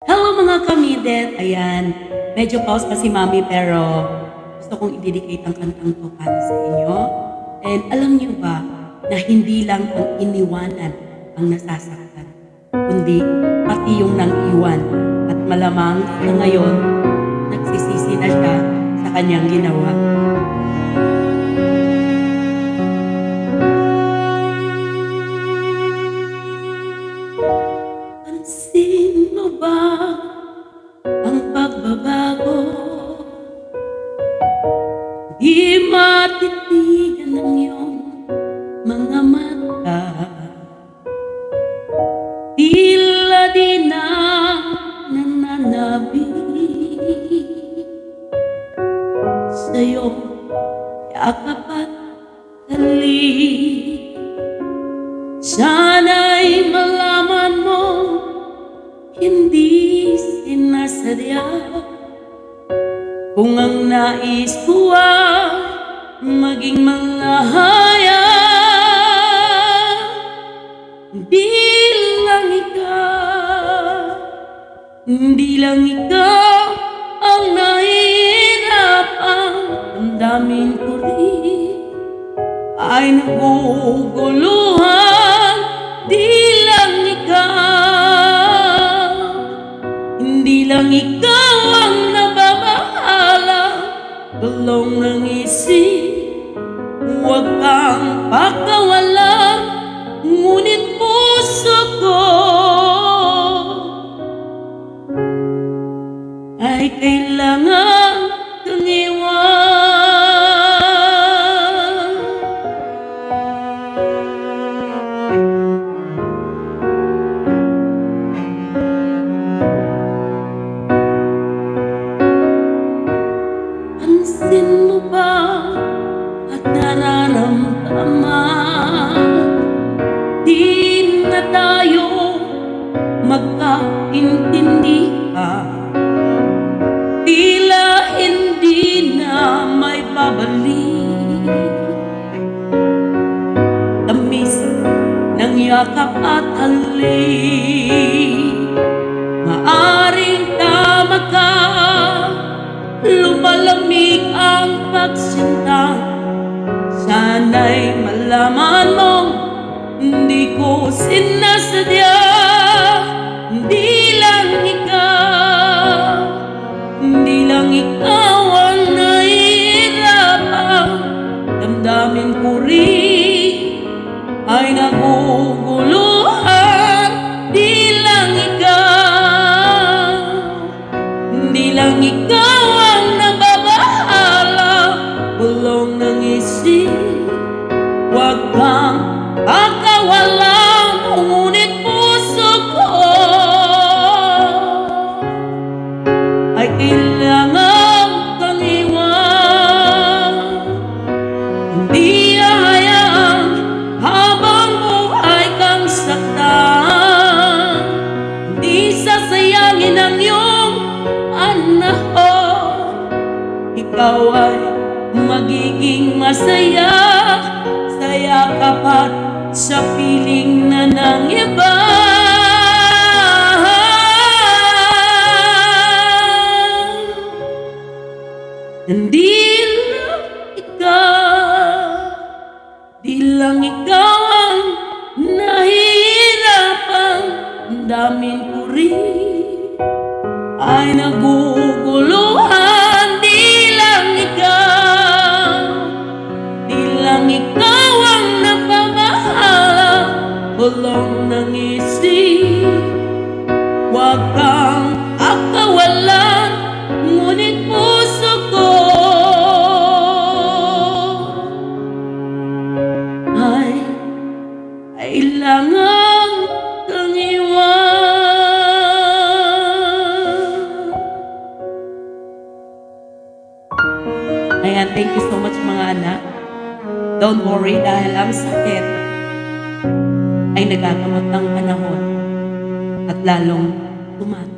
Hello mga kamidet! Ayan, medyo pause pa si Mami pero gusto kong i-dedicate ang kantang to para sa inyo. And alam niyo ba na hindi lang ang iniwanan ang nasasaktan, kundi pati yung nang-iwan. At malamang sa ngayon, nagsisisi na siya sa kanyang ginawa. Pansin mo ba ang pagbabago? Di matitigan ng iyong mga mata. Tila di na nananabi sa'yo yakap at halik. Sana'y malaman mo hindi sinasadya. Kung ang nais ko ay maging malaya, hindi lang ikaw ang nahihirapang damdamin ko rin ay naguguluhan. Hindi lang ikaw ang nababahala, bulong ng isip, huwag kang pakawalan, ngunit puso ko ay kailangan kang iwan. Pansin mo ba at nararamdaman, di na tayo magkaintindihan. Tila hindi na may babalik tamis ng yakap at halik. Maaring tama ka, lumalamig ang pagsinta. Sana'y malaman mong hindi ko sinasadya. Hindi lang ikaw ang nahihirapang damdamin ko rin ay naguguluhan. Hindi lang ikaw ang nababahala, bulong ng isip, huwag kang pakawalan, ngunit puso ko ay kailangan kang iwan. Hindi hahayaan habang buhay kang saktan. Hindi sasayangin ang iyong panahon. Ikaw ay magiging masaya sa yakap at sa piling na ng iba. Di lang ikaw ang nahihirapang damdamin ko rin ay naguguluhan. Di lang ikaw ang napamahala, bulong ng isip, huwag kang akawalan, ngunit puso ko ay kailangan kang iwan. Ayan, thank you so much mga anak. Don't worry dahil ang sakit ay nagagamot ng panahon at lalong tumatanda.